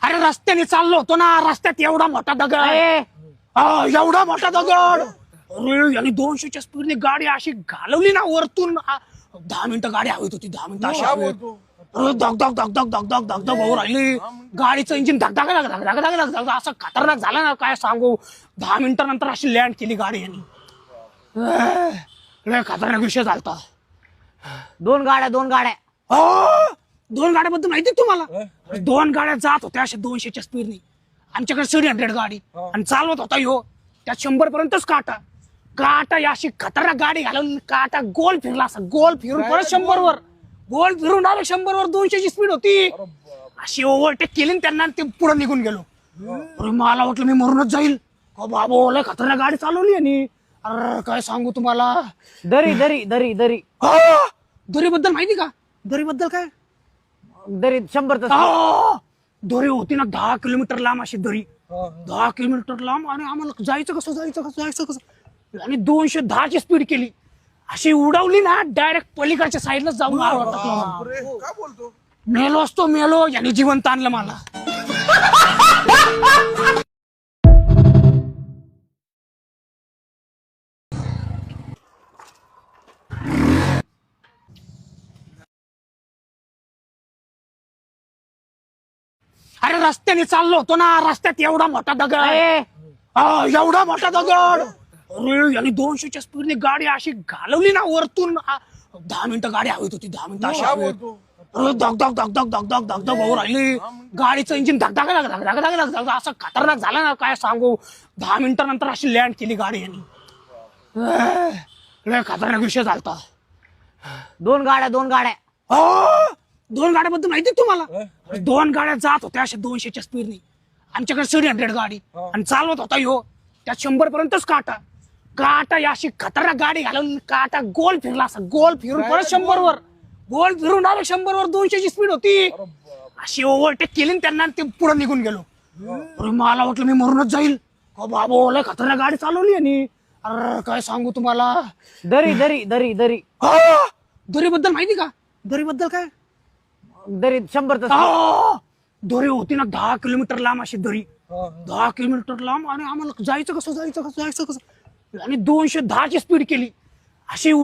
अरे रस्त्याने चाललो होतो ना, रस्त्यात एवढा मोठा दगड, एवढा मोठा दगड. अरे याने 200च्या स्पीडने गाडी अशी घालवली ना वरतून. 10 मिनिटं गाडी हवीत होती, 10 मिनिटं अशी हवेत. धक धक धक धक धक धक धक धक होऊ राहिली. गाडीचं इंजिन धक धक धक धक धक धक धक धक असं खतरनाक झालं ना, काय सांगू. 10 मिनिटानंतर अशी लँड केली गाडी यांनी. लय खतरनाक विषय झालता. दोन गाड्या दोन गाड्याबद्दल माहिती तुम्हाला? 2 गाड्या जात होत्या अशा 200च्या स्पीडने. आमच्याकडे 700 गाडी आणि चालवत होता ह्यो. त्यात 100 पर्यंतच काटा अशी खतरनाक गाडी घालून काटा गोल फिरला, असा गोल फिरून परत 100 वर, गोल फिरून आले 100 वर. 200ची स्पीड होती. अशी ओव्हरटेक केली आणि त्यांना ते पुढे निघून गेलो. अरे मला वाटलं मी मरूनच जाईल. बाबा लय खतरनाक गाडी चालवली आणि अरे काय सांगू तुम्हाला. दरी दरीबद्दल माहिती का? दरीबद्दल काय? 100 दोरी होती ना 10 किलोमीटर लांब, अशी दरी 10 किलोमीटर लांब. आणि आम्हाला जायचं कसं आणि 210ची स्पीड केली. अशी उडवली ना, डायरेक्ट पलीकडच्या साईडला जाऊन मेलो. याने जिवंत आणलं मला. अरे रस्त्याने चाललो होतो ना, रस्त्यात एवढा मोठा दगड, एवढा मोठा दगड. अरे याने 200च्या स्पीडने गाडी अशी घालवली ना वरतून. 10 मिनिटं गाडी हवीत होती, 10 मिनिटं अशी हवेत. धक धक धक धक धक धक धक धक होऊ राहिली. गाडीचं इंजिन धक धक धक धक धक धक धक असं खतरनाक झालं ना, काय सांगू. 10 मिनिटानंतर अशी लँड केली गाडी यांनी. लय खतरनाक विषय झालता. दोन गाड्या दोन गाड्याबद्दल माहिती तुम्हाला? 2 गाड्या जात होत्या अशा 200च्या स्पीडने. आमच्याकडे 700 गाडी आणि चालवत होता ह्यो. त्यात 100 पर्यंतच काटा अशी खतरनाक गाडी घालून काटा गोल फिरला, असा गोल फिरून परत 100 वर, गोल फिरून आले 100 वर. 200ची स्पीड होती. अशी ओव्हरटेक केली आणि त्यांना ते पुढे निघून गेलो. अरे मला वाटलं मी मरूनच जाईल. बाबा लय खतरनाक गाडी चालवली आणि अरे काय सांगू तुम्हाला. दरी दरीबद्दल माहिती का? दरीबद्दल काय? 100 दोरी होती ना 10 किलोमीटर लांब, अशी दरी 10 किलोमीटर लांब. आणि आम्हाला जायचं कसं आणि 210ची स्पीड केली. अशी